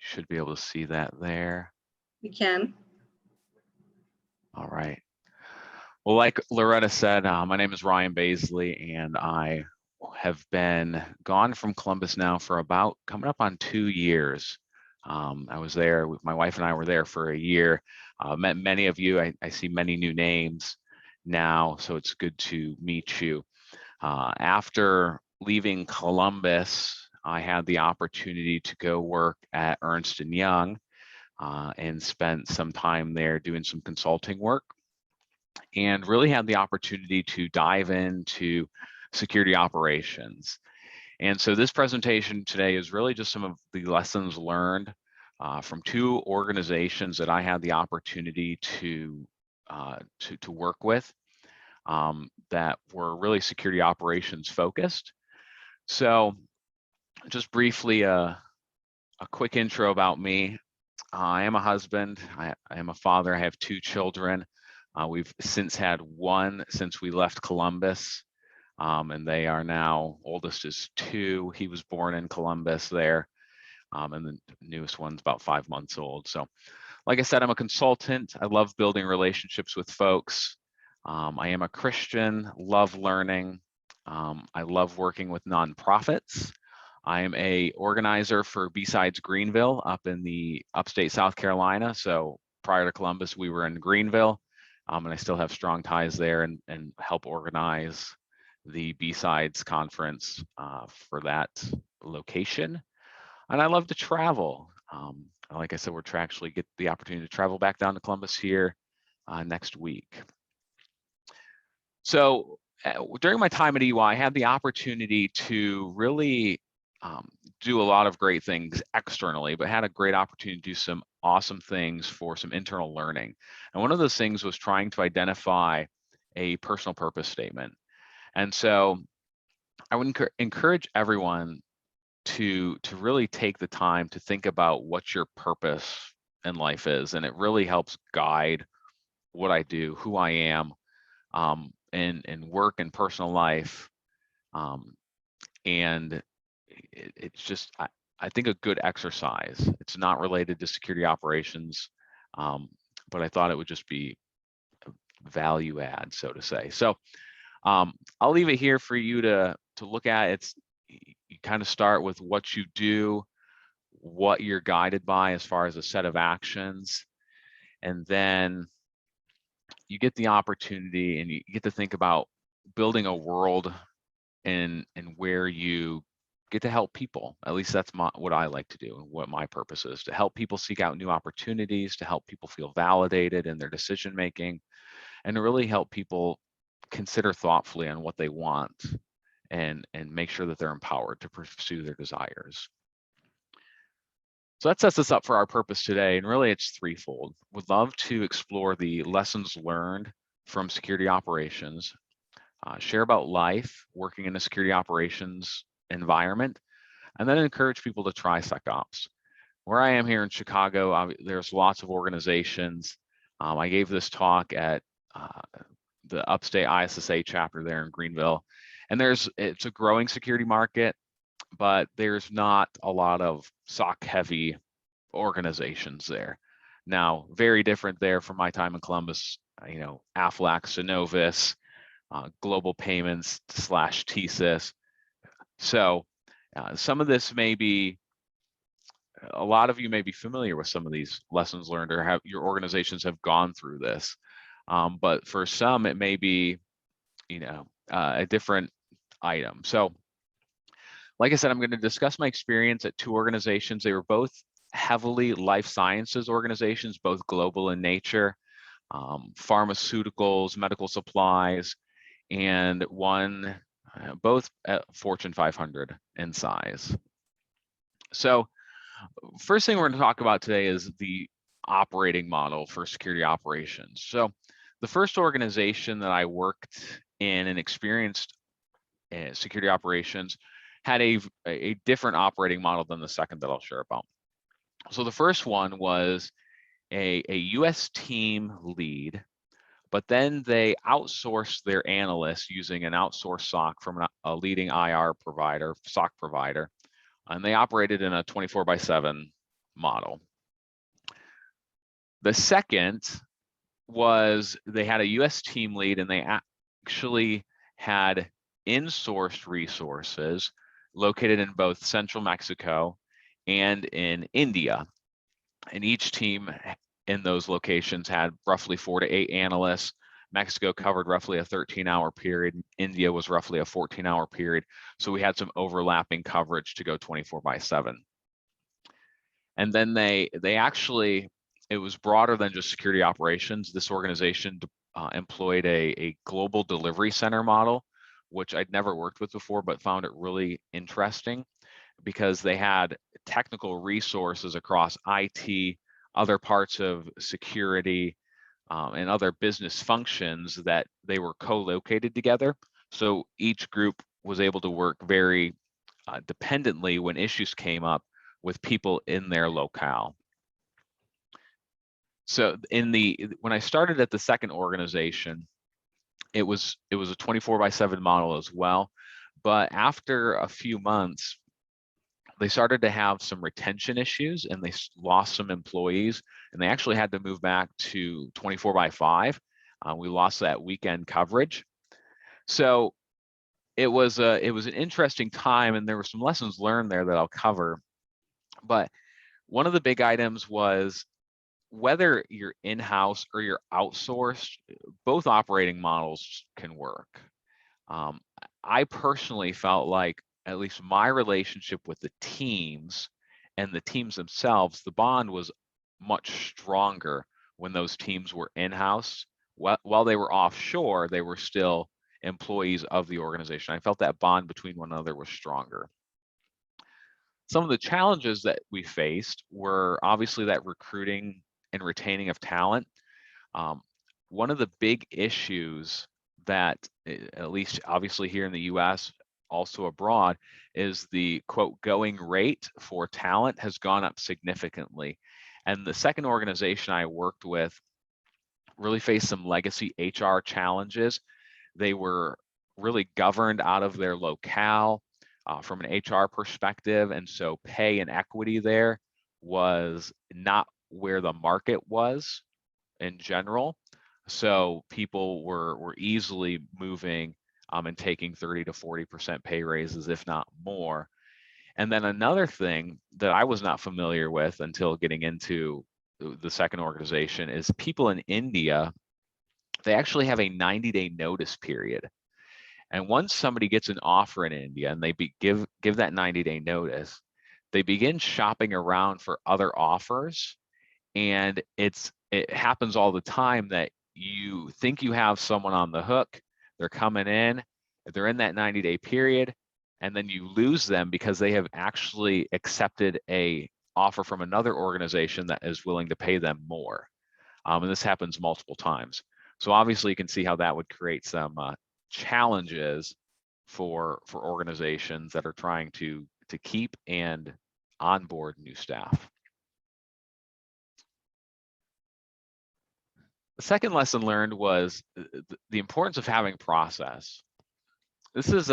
should be able to see that there. We can. All right. Well, like Loretta said, my name is Ryan Baisley, and I have been gone from Columbus now for about coming up on 2 years. I was there with my wife, and I were there for a year. Met many of you. I see many new names now, so it's good to meet you. After leaving Columbus, I had the opportunity to go work at Ernst & Young and spent some time there doing some consulting work, and really had the opportunity to dive into security operations. And so this presentation today is really just some of the lessons learned from 2 organizations that I had the opportunity to work with that were really security operations focused. So just briefly, a quick intro about me. I am a husband, I am a father, I have 2 children. We've since had 1 since we left Columbus, and they are now, oldest is 2. He was born in Columbus there, and the newest one's about 5 months old. So like I said, I'm a consultant. I love building relationships with folks. I am a Christian, love learning. I love working with nonprofits. I am a organizer for B-Sides Greenville up in the upstate South Carolina. So prior to Columbus, we were in Greenville, and I still have strong ties there and help organize the B-Sides conference for that location. And I love to travel. Like I said, we're to actually get the opportunity to travel back down to Columbus here next week. So during my time at EY, I had the opportunity to really do a lot of great things externally, but had a great opportunity to do some awesome things for some internal learning. And one of those things was trying to identify a personal purpose statement. And so I would encourage everyone to really take the time to think about what your purpose in life is. And it really helps guide what I do, who I am, in work and personal life. And it's just, I think, a good exercise. It's not related to security operations, but I thought it would just be a value add, so to say. So I'll leave it here for you to look at. You kind of start with what you do, what you're guided by as far as a set of actions, and then you get the opportunity and you get to think about building a world and where you get to help people. At least that's what I like to do, and what my purpose is, to help people seek out new opportunities, to help people feel validated in their decision making, and to really help people consider thoughtfully on what they want and make sure that they're empowered to pursue their desires. So that sets us up for our purpose today, and really it's threefold. We'd love to explore the lessons learned from security operations, share about life working in a security operations environment, and then encourage people to try SecOps. Where I am here in Chicago, there's lots of organizations. I gave this talk at the upstate ISSA chapter there in Greenville, and it's a growing security market, but there's not a lot of SOC heavy organizations there. Now, very different there from my time in Columbus, Aflac, Synovus, Global Payments / TSYS. So some of this may be, a lot of you may be familiar with some of these lessons learned, or your organizations have gone through this. But for some, it may be, a different item. So like I said, I'm going to discuss my experience at 2 organizations. They were both heavily life sciences organizations, both global in nature, pharmaceuticals, medical supplies, and both at Fortune 500 in size. So first thing we're going to talk about today is the operating model for security operations. So the first organization that I worked in and experienced security operations had a different operating model than the second that I'll share about. So the first one was a US team lead, but then they outsourced their analysts using an outsourced SOC from a leading IR provider, SOC provider, and they operated in a 24/7 model. The second was they had a US team lead, and they actually had in-sourced resources located in both central Mexico and in India. And each team in those locations had roughly 4 to 8 analysts. Mexico covered roughly a 13-hour period. India was roughly a 14-hour period. So we had some overlapping coverage to go 24/7. And then they actually, it was broader than just security operations. This organization employed a global delivery center model, which I'd never worked with before, but found it really interesting because they had technical resources across IT, other parts of security, and other business functions that they were co-located together. So each group was able to work very dependently when issues came up with people in their locale. So when I started at the second organization, it was a 24/7 model as well. But after a few months, they started to have some retention issues, and they lost some employees, and they actually had to move back to 24/5. We lost that weekend coverage. So it was an interesting time, and there were some lessons learned there that I'll cover. But one of the big items was whether you're in-house or you're outsourced, both operating models can work. I personally felt like at least my relationship with the teams and the teams themselves, the bond was much stronger when those teams were in-house. While they were offshore, they were still employees of the organization. I felt that bond between one another was stronger. Some of the challenges that we faced were obviously that recruiting and retaining of talent. One of the big issues that, at least obviously here in the US, also abroad, is the quote going rate for talent has gone up significantly. And the second organization I worked with really faced some legacy HR challenges. They were really governed out of their locale from an HR perspective, and so pay and equity there was not where the market was in general. So people were easily moving and taking 30 to 40% pay raises, if not more. And then another thing that I was not familiar with until getting into the second organization is people in India, they actually have a 90-day notice period. And once somebody gets an offer in India and they give that 90-day notice, they begin shopping around for other offers. And it happens all the time that you think you have someone on the hook, they're coming in, they're in that 90-day period, and then you lose them because they have actually accepted a offer from another organization that is willing to pay them more. And this happens multiple times. So obviously you can see how that would create some challenges for organizations that are trying to keep and onboard new staff. The second lesson learned was the importance of having process. This is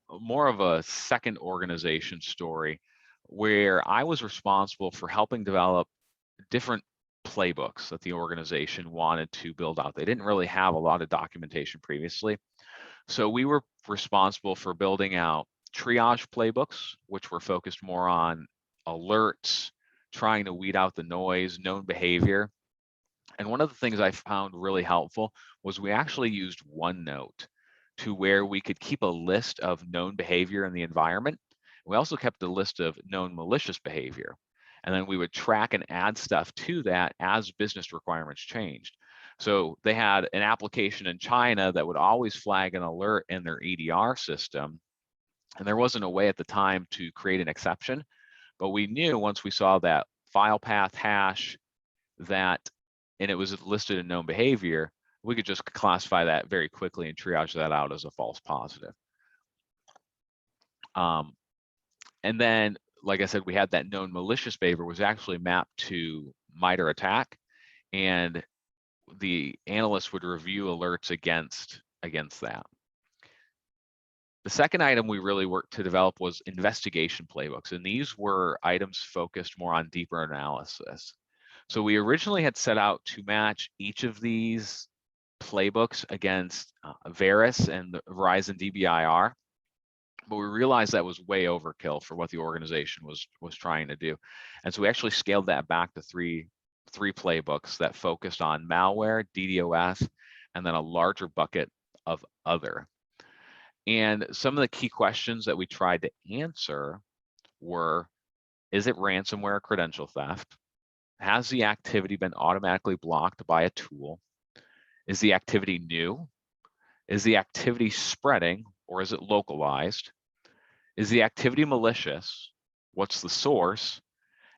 more of a second organization story where I was responsible for helping develop different playbooks that the organization wanted to build out. They didn't really have a lot of documentation previously. So we were responsible for building out triage playbooks, which were focused more on alerts, trying to weed out the noise, known behavior. And one of the things I found really helpful was we actually used OneNote to where we could keep a list of known behavior in the environment. We also kept a list of known malicious behavior. And then we would track and add stuff to that as business requirements changed. So they had an application in China that would always flag an alert in their EDR system. And there wasn't a way at the time to create an exception, but we knew once we saw that file path hash and it was listed in known behavior, we could just classify that very quickly and triage that out as a false positive. And then, like I said, we had that known malicious behavior was actually mapped to MITRE ATT&CK, and the analyst would review alerts against that. The second item we really worked to develop was investigation playbooks, and these were items focused more on deeper analysis. So we originally had set out to match each of these playbooks against Varus and the Verizon DBIR, but we realized that was way overkill for what the organization was trying to do. And so we actually scaled that back to three playbooks that focused on malware, DDoS, and then a larger bucket of other. And some of the key questions that we tried to answer were, is it ransomware or credential theft? Has the activity been automatically blocked by a tool? Is the activity new? Is the activity spreading, or is it localized? Is the activity malicious? What's the source?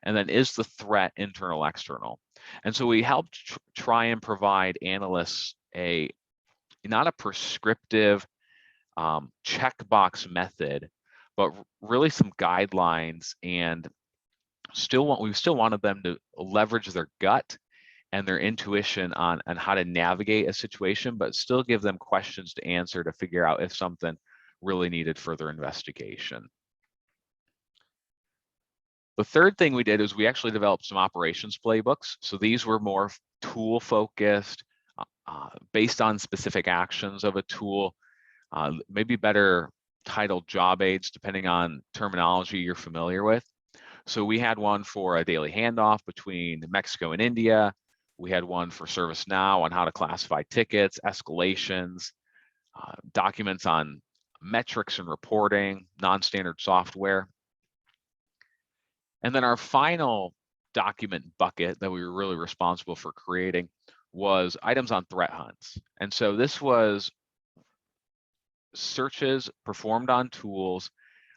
And then is the threat internal, external? And so we helped try and provide analysts not a prescriptive checkbox method, but really some guidelines, and we still wanted them to leverage their gut and their intuition on how to navigate a situation, but still give them questions to answer to figure out if something really needed further investigation. The third thing we did is we actually developed some operations playbooks. So these were more tool focused, based on specific actions of a tool, maybe better titled job aids, depending on terminology you're familiar with. So we had one for a daily handoff between Mexico and India. We had one for ServiceNow on how to classify tickets, escalations, documents on metrics and reporting, non-standard software. And then our final document bucket that we were really responsible for creating was items on threat hunts. And so this was searches performed on tools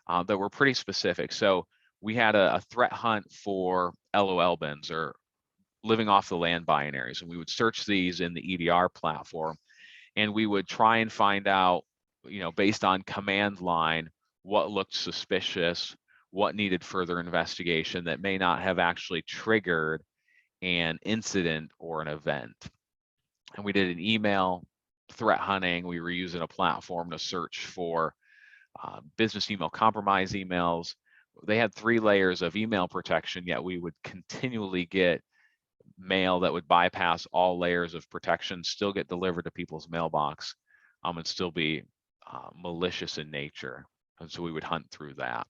that were pretty specific. So we had a threat hunt for LOL bins, or living off the land binaries, and we would search these in the EDR platform, and we would try and find out, based on command line, what looked suspicious, what needed further investigation that may not have actually triggered an incident or an event. And we did an email threat hunting. We were using a platform to search for business email compromise emails. They had 3 layers of email protection, yet we would continually get mail that would bypass all layers of protection, still get delivered to people's mailbox, and still be malicious in nature. And so we would hunt through that.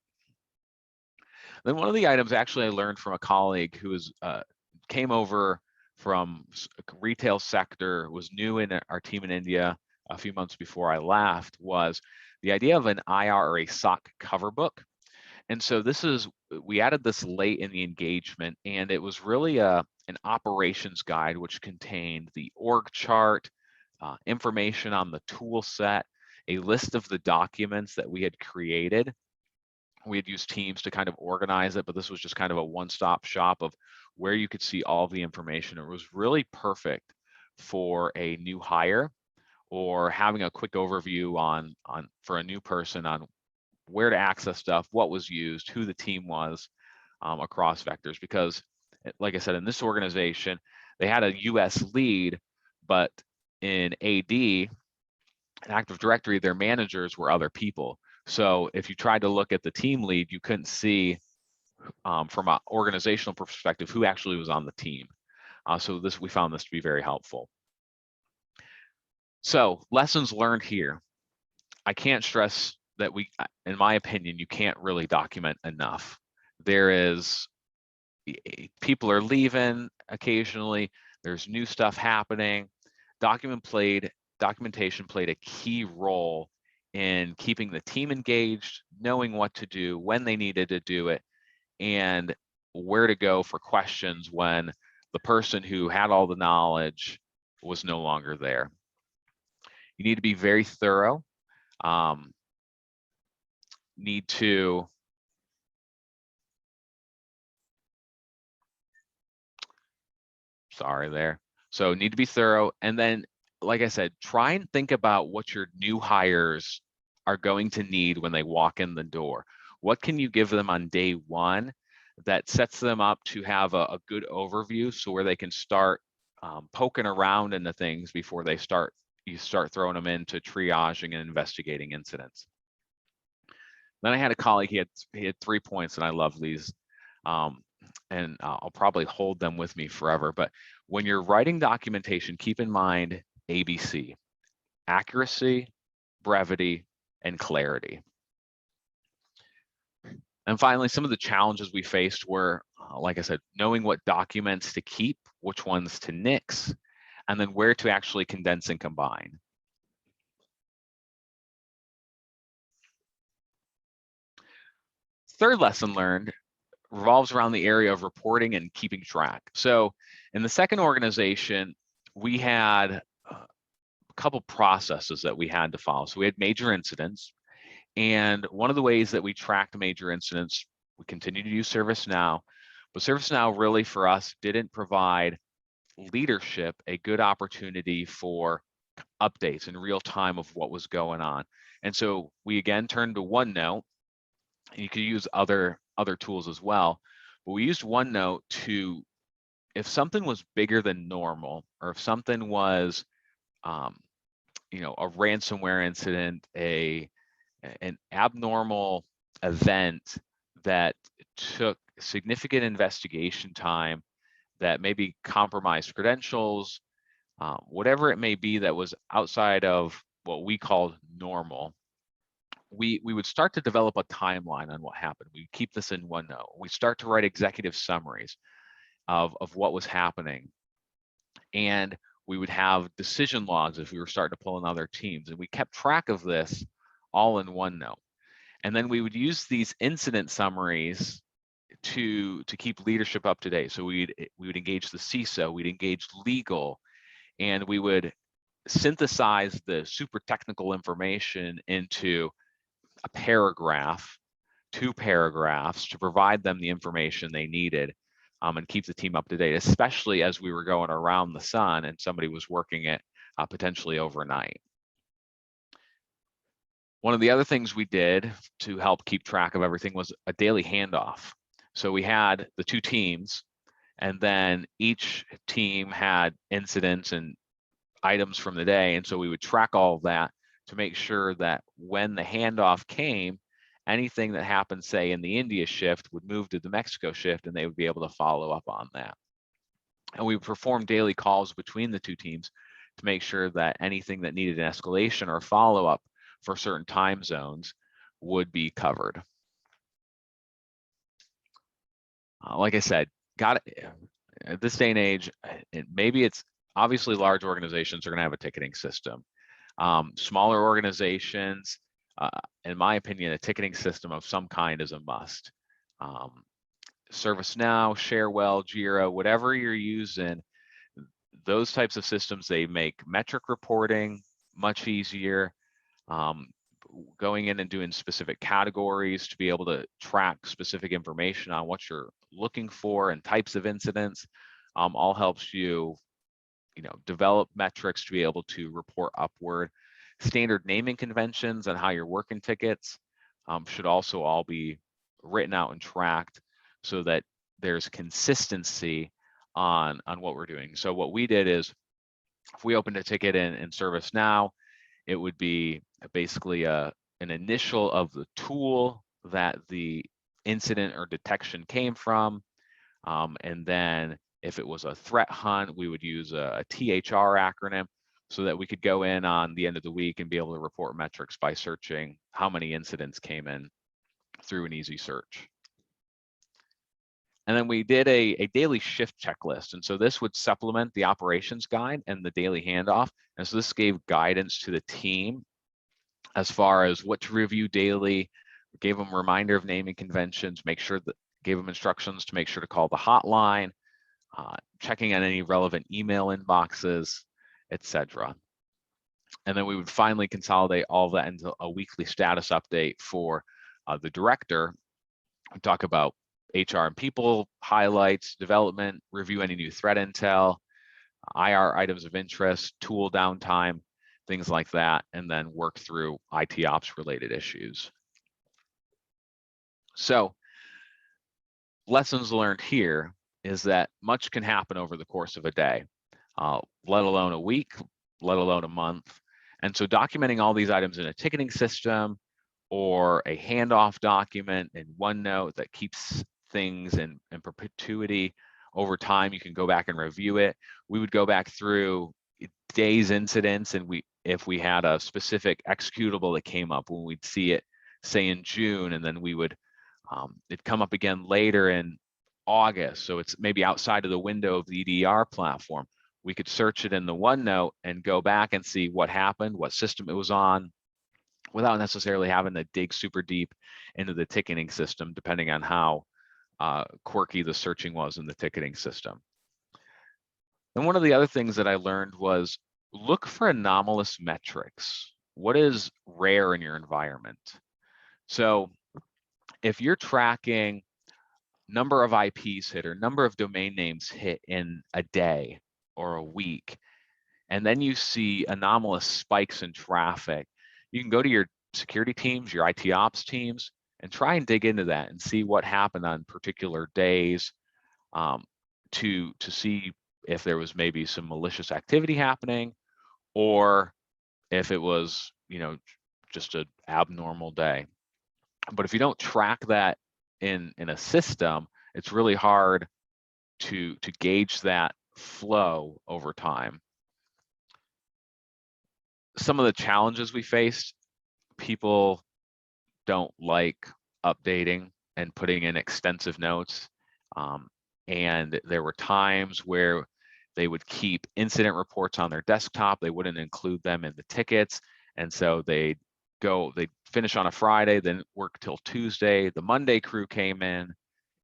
Then one of the items actually I learned from a colleague who came over from a retail sector, was new in our team in India a few months before I left, was the idea of an IR or a SOC cover book. And so we added this late in the engagement, and it was really an operations guide which contained the org chart, information on the tool set, a list of the documents that we had created. We had used Teams to kind of organize it, but this was just kind of a one-stop shop of where you could see all the information. It was really perfect for a new hire, or having a quick overview for a new person on where to access stuff, what was used, who the team was across vectors. Because, like I said, in this organization, they had a US lead, but in AD, an Active Directory, their managers were other people. So if you tried to look at the team lead, you couldn't see from an organizational perspective who actually was on the team. So we found this to be very helpful. So lessons learned here. I can't stress that in my opinion, you can't really document enough. People are leaving occasionally. There's new stuff happening. Documentation played a key role in keeping the team engaged, knowing what to do, when they needed to do it, and where to go for questions when the person who had all the knowledge was no longer there. You need to be very thorough. So need to be thorough. And then, like I said, try and think about what your new hires are going to need when they walk in the door. What can you give them on day one that sets them up to have a good overview, so where they can start poking around into things before you start throwing them into triaging and investigating incidents. Then I had a colleague, he had 3 points, and I love these. And I'll probably hold them with me forever. But when you're writing documentation, keep in mind ABC: accuracy, brevity, and clarity. And finally, some of the challenges we faced were, like I said, knowing what documents to keep, which ones to nix, and then where to actually condense and combine. Third lesson learned revolves around the area of reporting and keeping track. So in the second organization, we had a couple processes that we had to follow. So we had major incidents, and one of the ways that we tracked major incidents, we continue to use ServiceNow, but ServiceNow really for us didn't provide leadership a good opportunity for updates in real time of what was going on. And so we again turned to OneNote. You could use other tools as well, but we used OneNote to, if something was bigger than normal, or if something was, you know, a ransomware incident, an abnormal event that took significant investigation time, that maybe compromised credentials, whatever it may be that was outside of what we called normal, we would start to develop a timeline on what happened. We keep this in OneNote. We start to write executive summaries of what was happening. And we would have decision logs if we were starting to pull in other teams. And we kept track of this all in OneNote. And then we would use these incident summaries to keep leadership up to date. So we would engage the CISO, we'd engage legal, and we would synthesize the super technical information into a paragraph, 2 paragraphs, to provide them the information they needed, and keep the team up to date, especially as we were going around the sun and somebody was working it potentially overnight. One of the other things we did to help keep track of everything was a daily handoff. So we had the 2 teams, and then each team had incidents and items from the day. And so we would track all of that to make sure that when the handoff came, anything that happened, say, in the India shift would move to the Mexico shift, and they would be able to follow up on that. And we would perform daily calls between the 2 teams to make sure that anything that needed an escalation or follow-up for certain time zones would be covered. Like I said, at this day and age, maybe it's obviously large organizations are going to have a ticketing system. Smaller organizations, in my opinion, a ticketing system of some kind is a must. ServiceNow, Sharewell, Jira, whatever you're using, those types of systems, they make metric reporting much easier. Going in and doing specific categories to be able to track specific information on what you're looking for and types of incidents, all helps you, develop metrics to be able to report upward. Standard naming conventions and how you're working tickets should also all be written out and tracked so that there's consistency on what we're doing. So what we did is, if we opened a ticket in ServiceNow, it would be basically an initial of the tool that the incident or detection came from. And then if it was a threat hunt, we would use a THR acronym so that we could go in on the end of the week and be able to report metrics by searching how many incidents came in through an easy search. And then we did a daily shift checklist. And so this would supplement the operations guide and the daily handoff. And so this gave guidance to the team as far as what to review daily, gave them a reminder of naming conventions, gave them instructions to make sure to call the hotline, checking on any relevant email inboxes, etc. And then we would finally consolidate all of that into a weekly status update for the director. We talk about HR and people highlights, development, review any new threat intel, IR items of interest, tool downtime, things like that, and then work through IT ops related issues. So lessons learned here is that much can happen over the course of a day, let alone a week, let alone a month. And so documenting all these items in a ticketing system or a handoff document in OneNote that keeps things in perpetuity over time. You can go back and review it. We would go back through days incidents, and if we had a specific executable that came up, when we'd see it, say in June, and then we would it'd come up again later in August, so it's maybe outside of the window of the EDR platform. We could search it in the OneNote and go back and see what happened, what system it was on, without necessarily having to dig super deep into the ticketing system, depending on how quirky the searching was in the ticketing system. And one of the other things that I learned was look for anomalous metrics. What is rare in your environment? So if you're tracking number of IPs hit or number of domain names hit in a day or a week, and then you see anomalous spikes in traffic, you can go to your security teams, your IT ops teams, and try and dig into that and see what happened on particular days, to see if there was maybe some malicious activity happening, or if it was, just an abnormal day. But if you don't track that in a system, it's really hard to gauge that flow over time. Some of the challenges we faced: people don't like updating and putting in extensive notes. And there were times where they would keep incident reports on their desktop. They wouldn't include them in the tickets. And so they'd finish on a Friday, then work till Tuesday. The Monday crew came in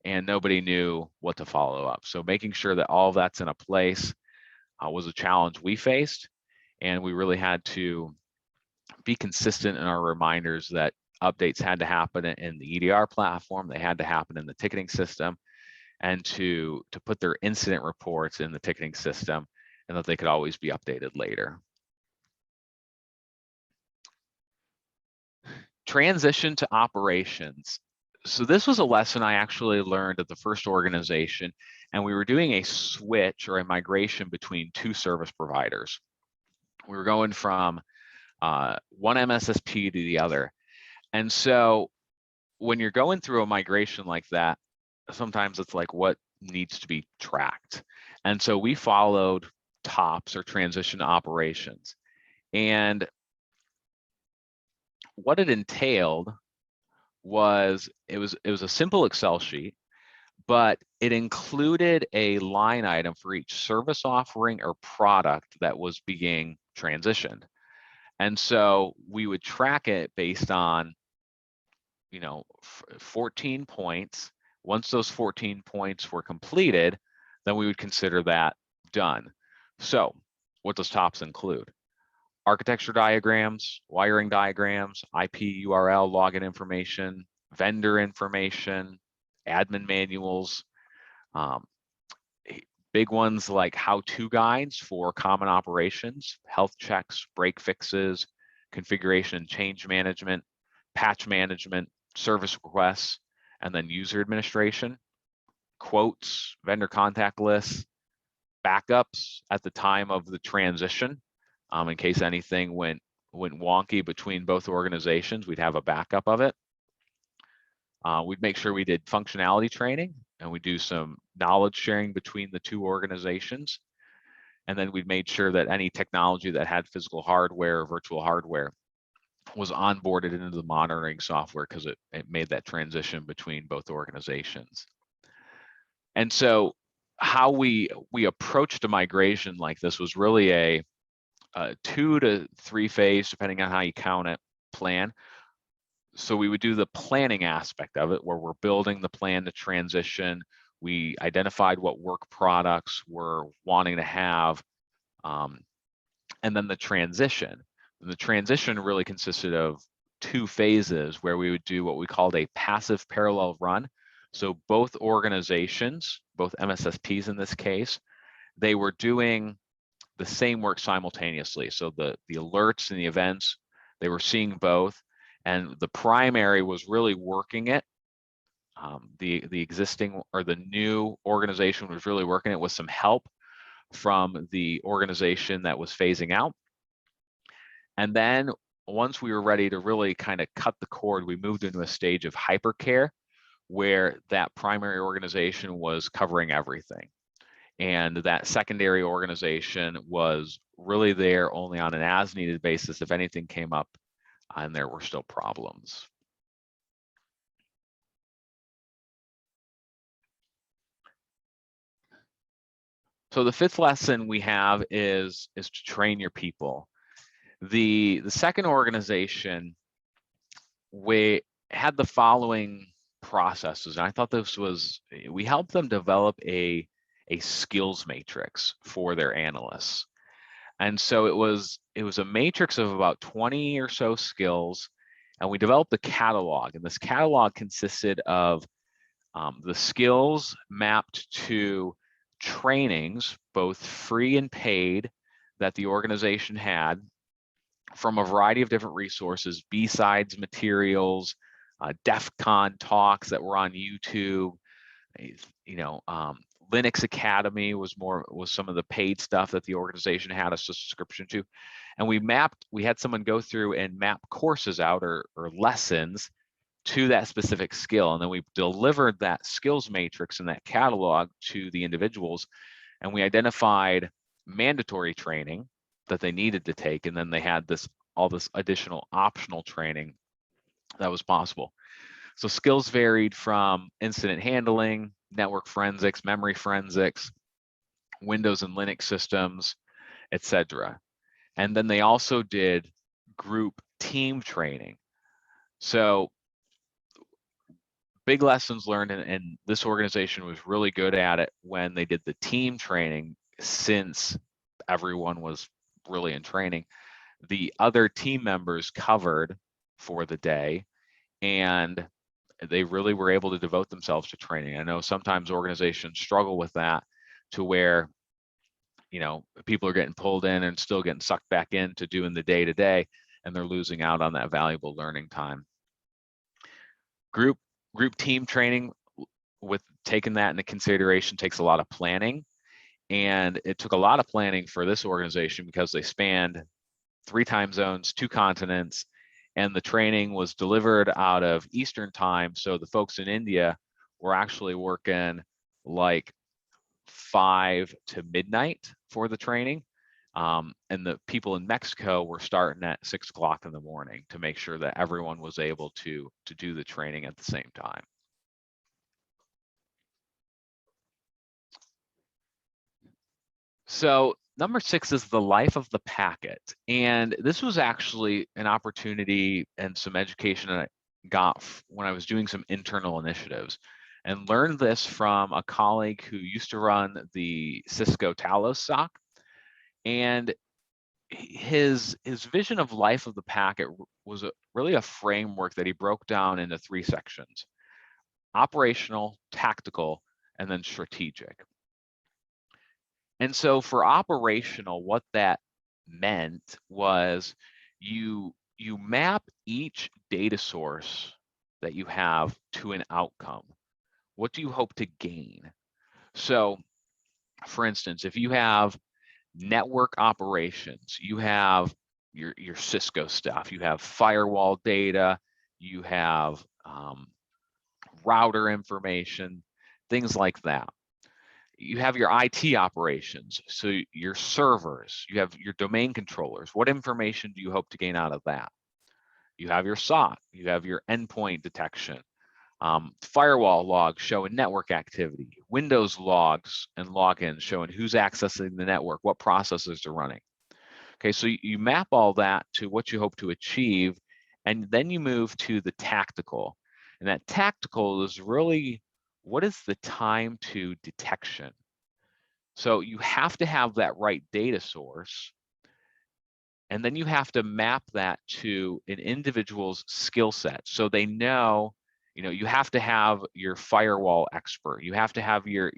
and nobody knew what to follow up. So making sure that all of that's in a place was a challenge we faced. And we really had to be consistent in our reminders that updates had to happen in the EDR platform, they had to happen in the ticketing system, and to put their incident reports in the ticketing system, and that they could always be updated later. Transition to operations. So this was a lesson I actually learned at the first organization, and we were doing a switch or a migration between two service providers. We were going from one MSSP to the other. And so when you're going through a migration like that, sometimes it's like, what needs to be tracked? And so we followed TOPS, or transition to operations. And what it entailed was, it was a simple Excel sheet, but it included a line item for each service offering or product that was being transitioned. And so we would track it based on 14 points. Once those 14 points were completed, then we would consider that done. So what does TOPS include? Architecture diagrams, wiring diagrams, IP URL login information, vendor information, admin manuals, big ones like how-to guides for common operations, health checks, break fixes, configuration and change management, patch management, service requests, and then user administration, quotes, vendor contact lists, backups at the time of the transition, in case anything went wonky between both organizations. We'd have a backup of it. We'd make sure we did functionality training, and we do some knowledge sharing between the two organizations. And then we'd made sure that any technology that had physical hardware or virtual hardware was onboarded into the monitoring software, because it made that transition between both organizations. And so how we approached a migration like this was really a 2 to 3 phase, depending on how you count it, plan. So we would do the planning aspect of it, where we're building the plan to transition. We identified what work products we're wanting to have, and then the transition. And the transition really consisted of 2 phases, where we would do what we called a passive parallel run. So both organizations, both MSSPs in this case, they were doing the same work simultaneously. So the alerts and the events, they were seeing both, and the primary was really working it. The existing or the new organization was really working it with some help from the organization that was phasing out. And then once we were ready to really kind of cut the cord, we moved into a stage of hypercare where that primary organization was covering everything. And that secondary organization was really there only on an as-needed basis if anything came up and there were still problems. So the fifth lesson we have is to train your people. The second organization, we had the following processes, and I thought this was, we helped them develop a skills matrix for their analysts. And so it was a matrix of about 20 or so skills, and we developed a catalog, and this catalog consisted of the skills mapped to trainings, both free and paid, that the organization had from a variety of different resources, B-sides materials, DEF CON talks that were on YouTube, Linux Academy was some of the paid stuff that the organization had a subscription to. And we had someone go through and map courses out or lessons to that specific skill. And then we delivered that skills matrix and that catalog to the individuals. And we identified mandatory training that they needed to take. And then they had all this additional optional training that was possible. So skills varied from incident handling, network forensics, memory forensics, Windows and Linux systems, etc. And then they also did group team training. So big lessons learned, and this organization was really good at it when they did the team training, since everyone was really in training. The other team members covered for the day, and they really were able to devote themselves to training. I know sometimes organizations struggle with that, to where people are getting pulled in and still getting sucked back into doing the day-to-day, and they're losing out on that valuable learning time. Group team training, with taking that into consideration, takes a lot of planning, and it took a lot of planning for this organization because they spanned 3 time zones, 2 continents, and the training was delivered out of Eastern time. So the folks in India were actually working like 5 to midnight for the training. And the people in Mexico were starting at 6 o'clock in the morning to make sure that everyone was able to do the training at the same time. So number 6 is the life of the packet. And this was actually an opportunity and some education that I got when I was doing some internal initiatives, and learned this from a colleague who used to run the Cisco Talos SOC. And his vision of life of the packet was really a framework that he broke down into 3 sections: operational, tactical, and then strategic. And so for operational, what that meant was you map each data source that you have to an outcome. What do you hope to gain? So for instance, if you have network operations, you have your Cisco stuff, you have firewall data, you have router information, things like that. You have your IT operations, so your servers, you have your domain controllers. What information do you hope to gain out of that? You have your SOC, you have your endpoint detection, firewall logs showing network activity, Windows logs and logins showing who's accessing the network, what processes are running. Okay, so you map all that to what you hope to achieve, and then you move to the tactical. And that tactical is really, what is the time to detection? So you have to have that right data source, and then you have to map that to an individual's skill set. So they know, you have to have your firewall expert, you have to have your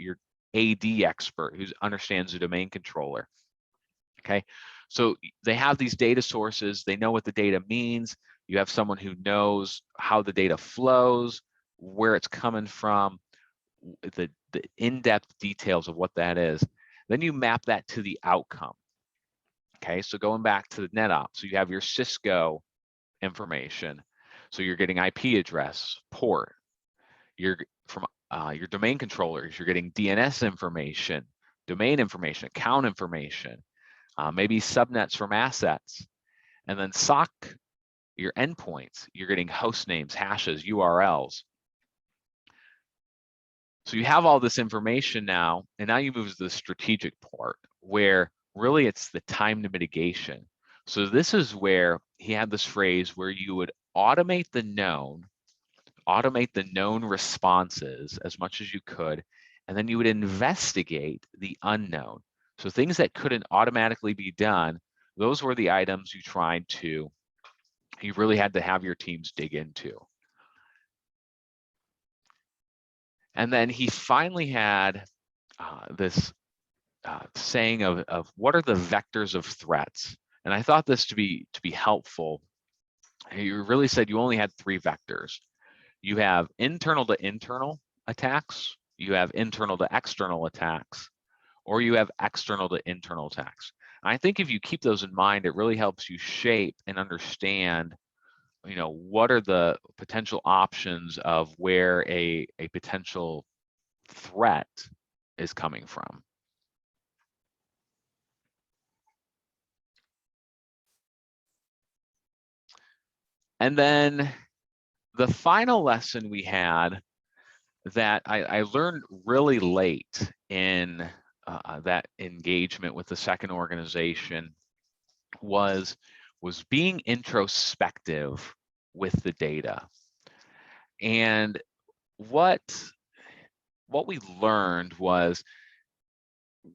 AD expert who understands the domain controller. Okay, so they have these data sources, they know what the data means. You have someone who knows how the data flows, where it's coming from, the in-depth details of what that is. Then you map that to the outcome. Okay, so going back to the NetOps, so you have your Cisco information. So you're getting IP address, port. You're from your domain controllers, you're getting DNS information, domain information, account information, maybe subnets from assets. And then SOC, your endpoints, you're getting host names, hashes, URLs. So you have all this information now, and now you move to the strategic part where really it's the time to mitigation. So this is where he had this phrase where you would automate the known responses as much as you could, and then you would investigate the unknown. So things that couldn't automatically be done, those were the items you really had to have your teams dig into. And then he finally had this saying of what are the vectors of threats. And I thought this to be helpful. He really said you only had 3 vectors. You have internal to internal attacks, you have internal to external attacks, or you have external to internal attacks. And I think if you keep those in mind, it really helps you shape and understand, what are the potential options of where a potential threat is coming from. And then the final lesson we had that I learned really late in that engagement with the second organization was being introspective with the data. And what we learned was,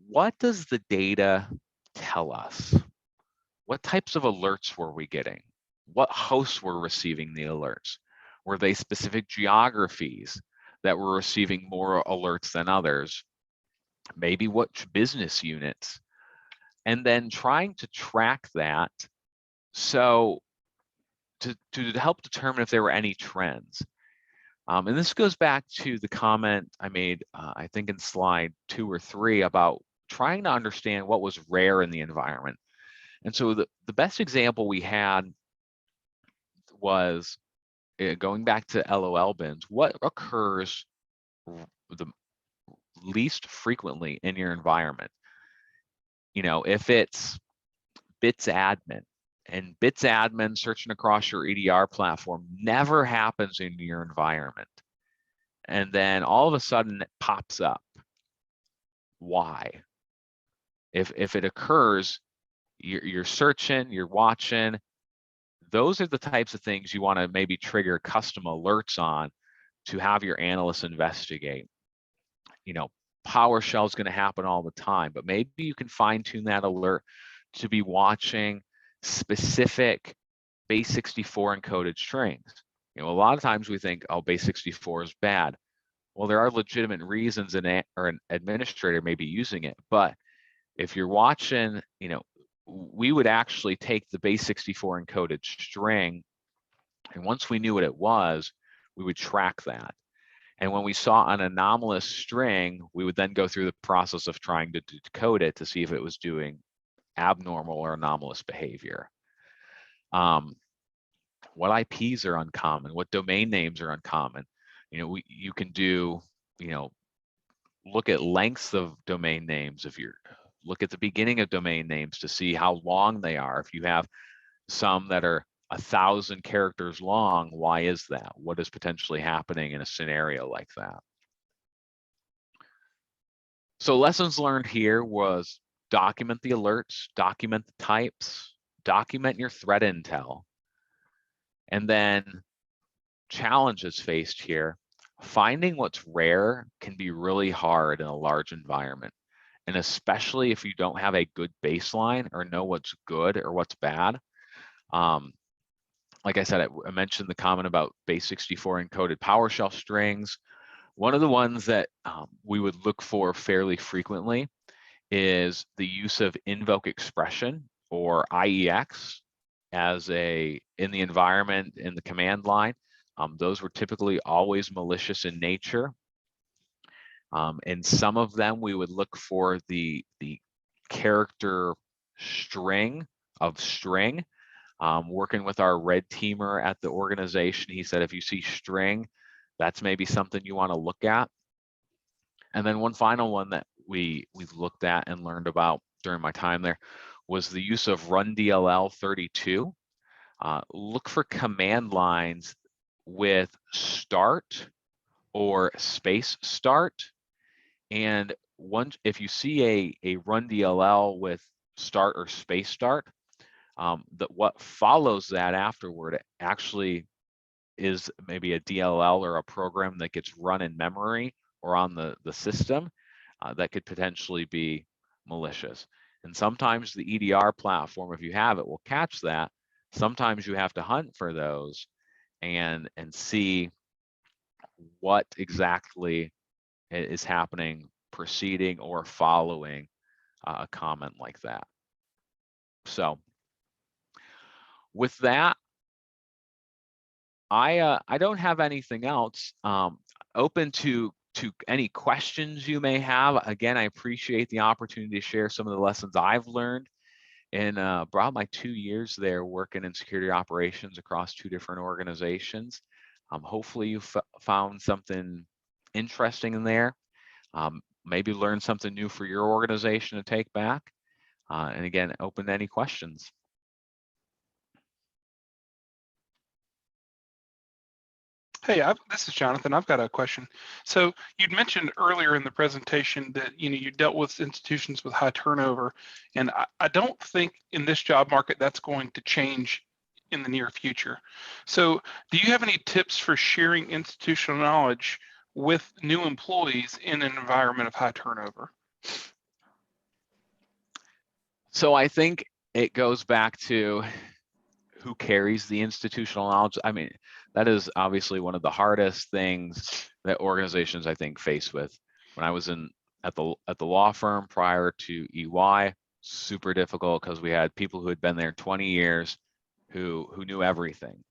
what does the data tell us? What types of alerts were we getting? What hosts were receiving the alerts? Were they specific geographies that were receiving more alerts than others? Maybe which business units? And then trying to track that so to help determine if there were any trends. And this goes back to the comment I made, I think in slide 2 or 3, about trying to understand what was rare in the environment. And so the best example we had was going back to LOL bins. What occurs the least frequently in your environment? If it's bits admin, and bits admin searching across your EDR platform never happens in your environment, and then all of a sudden it pops up. Why? If it occurs, you're searching, you're watching. Those are the types of things you want to maybe trigger custom alerts on to have your analysts investigate. PowerShell is going to happen all the time, but maybe you can fine tune that alert to be watching specific base64 encoded strings. A lot of times we think, oh, base64 is bad. Well, there are legitimate reasons an administrator may be using it, but if you're watching, we would actually take the base64 encoded string, and once we knew what it was, we would track that. And when we saw an anomalous string, we would then go through the process of trying to decode it to see if it was doing abnormal or anomalous behavior. What IPs are uncommon? What domain names are uncommon? You can do, look at lengths of domain names. If you're look at the beginning of domain names to see how long they are. If you have some that are 1,000 characters long, why is that? What is potentially happening in a scenario like that? So lessons learned here was document the alerts, document the types, document your threat intel, and then challenges faced here. Finding what's rare can be really hard in a large environment. And especially if you don't have a good baseline or know what's good or what's bad. Like I said, I mentioned the comment about base64 encoded PowerShell strings. One of the ones that we would look for fairly frequently is the use of invoke expression, or IEX, in the environment in the command line. Those were typically always malicious in nature. And some of them we would look for the character string of string. Working with our red teamer at the organization, he said if you see string, that's maybe something you want to look at. And then one final one that we looked at and learned about during my time there was the use of run DLL 32. Look for command lines with start or space start. And if you see a run DLL with start or space start, that what follows that afterward actually is maybe a DLL or a program that gets run in memory or on the system that could potentially be malicious. And sometimes the EDR platform, if you have it, will catch that. Sometimes you have to hunt for those and see what exactly is happening preceding or following a comment like that. So with that, I don't have anything else. Open to any questions you may have. Again, I appreciate the opportunity to share some of the lessons I've learned in about my 2 years there working in security operations across 2 different organizations. Hopefully you found something interesting in there. Maybe learn something new for your organization to take back. And again, open to any questions. Hey, this is Jonathan. I've got a question. So you'd mentioned earlier in the presentation that you dealt with institutions with high turnover, and I don't think in this job market that's going to change in the near future. So do you have any tips for sharing institutional knowledge with new employees in an environment of high turnover? So I think it goes back to who carries the institutional knowledge. I mean, that is obviously one of the hardest things that organizations I think face with. When I was at the law firm prior to EY, super difficult because we had people who had been there 20 years who knew everything.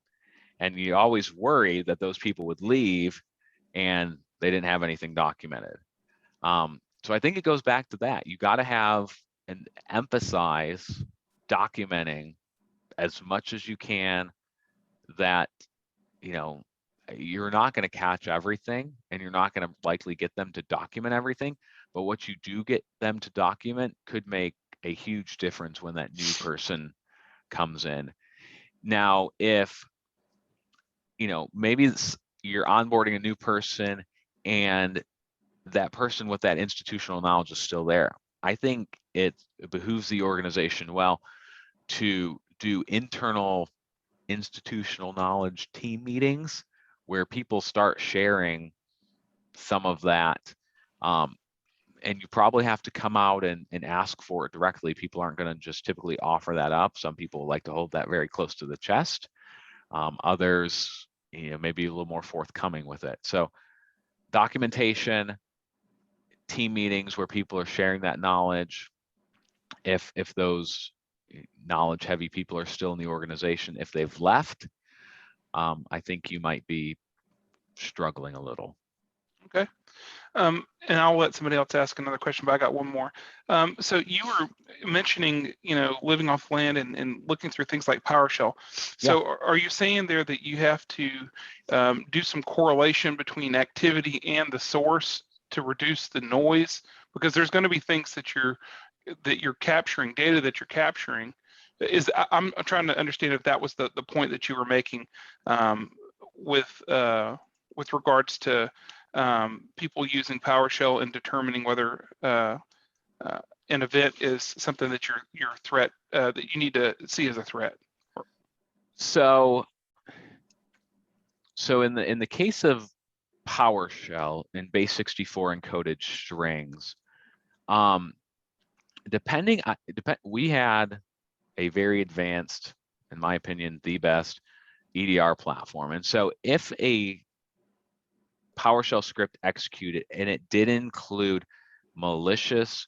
And you always worry that those people would leave and they didn't have anything documented. So I think it goes back to that. You got to have and emphasize documenting as much as you can that you're not going to catch everything and you're not going to likely get them to document everything, but what you do get them to document could make a huge difference when that new person comes in. Now, if maybe you're onboarding a new person and that person with that institutional knowledge is still there, I think it behooves the organization well to do internal institutional knowledge team meetings where people start sharing some of that. And you probably have to come out and ask for it directly. People aren't going to just typically offer that up. Some people like to hold that very close to the chest. Others, maybe a little more forthcoming with it. So documentation, team meetings where people are sharing that knowledge. If those knowledge heavy people are still in the organization, if they've left, I think you might be struggling a little. Okay. And I'll let somebody else ask another question, but I got one more. So you were mentioning, living off land and looking through things like PowerShell. So yeah. Are you saying there that you have to do some correlation between activity and the source to reduce the noise? Because there's going to be things that you're capturing, data that you're capturing. I'm trying to understand if that was the point that you were making with regards to people using PowerShell and determining whether an event is something that your threat that you need to see as a threat. So in the case of PowerShell and base64 encoded strings, we had a very advanced, in my opinion, the best EDR platform. And so if a PowerShell script executed and it did include malicious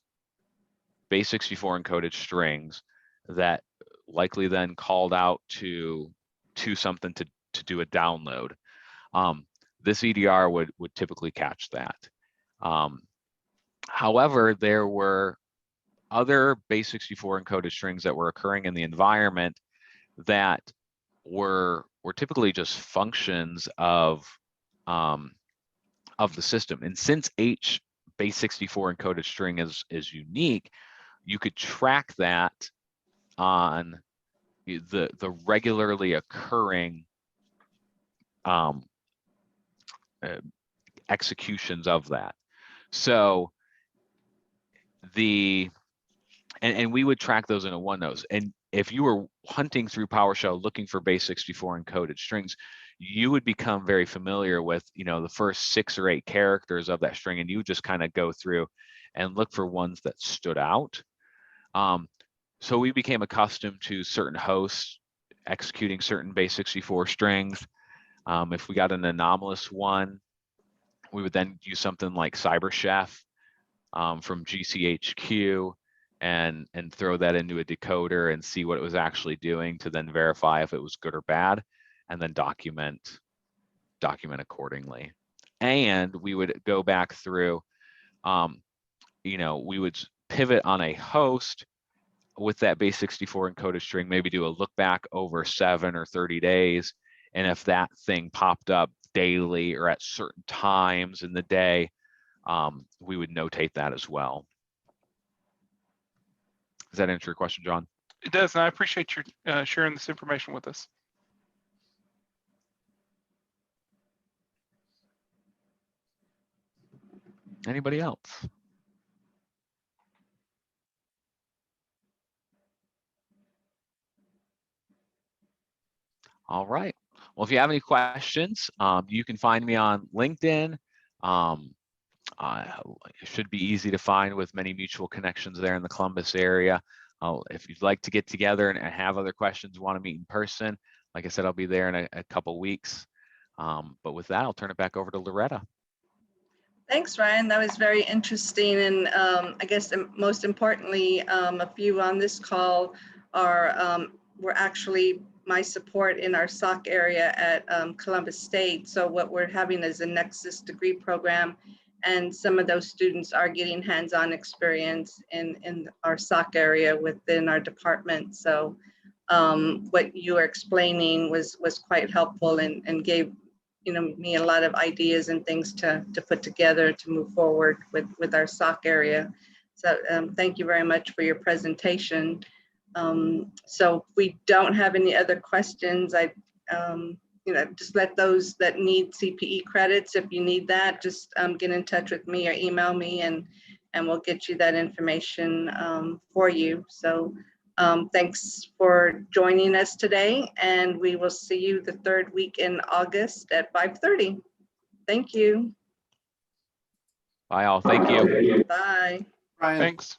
base64 encoded strings that likely then called out to something to do a download, this EDR would typically catch that. However, there were other base64 encoded strings that were occurring in the environment that were typically just functions of the system. And since H base 64 encoded string is unique, you could track that on the regularly occurring executions of that. So and we would track those in a OneNote. And if you were hunting through PowerShell looking for base 64 encoded strings, you would become very familiar with, the first 6 or 8 characters of that string, and you would just kind of go through and look for ones that stood out. So we became accustomed to certain hosts executing certain base 64 strings. If we got an anomalous one, we would then use something like CyberChef from GCHQ and throw that into a decoder and see what it was actually doing to then verify if it was good or bad, and then document accordingly. And we would go back through, we would pivot on a host with that base 64 encoded string, maybe do a look back over 7 or 30 days. And if that thing popped up daily or at certain times in the day, we would notate that as well. Does that answer your question, John? It does, and I appreciate your sharing this information with us. Anybody else? All right. Well, if you have any questions, you can find me on LinkedIn. It should be easy to find with many mutual connections there in the Columbus area. If you'd like to get together and have other questions, want to meet in person, like I said, I'll be there in a couple weeks. But with that, I'll turn it back over to Loretta. Thanks, Ryan. That was very interesting. And I guess most importantly, a few on this call were actually my support in our SOC area at Columbus State. So what we're having is a Nexus degree program, and some of those students are getting hands-on experience in our SOC area within our department. So what you were explaining was quite helpful and gave me a lot of ideas and things to put together to move forward with our SOC area. So thank you very much for your presentation. So if we don't have any other questions, I just let those that need CPE credits, if you need that, just get in touch with me or email me, and we'll get you that information for you. So thanks for joining us today, and we will see you the 3rd week in August at 5:30. Thank you. Bye all. Thank you. Bye. Thanks.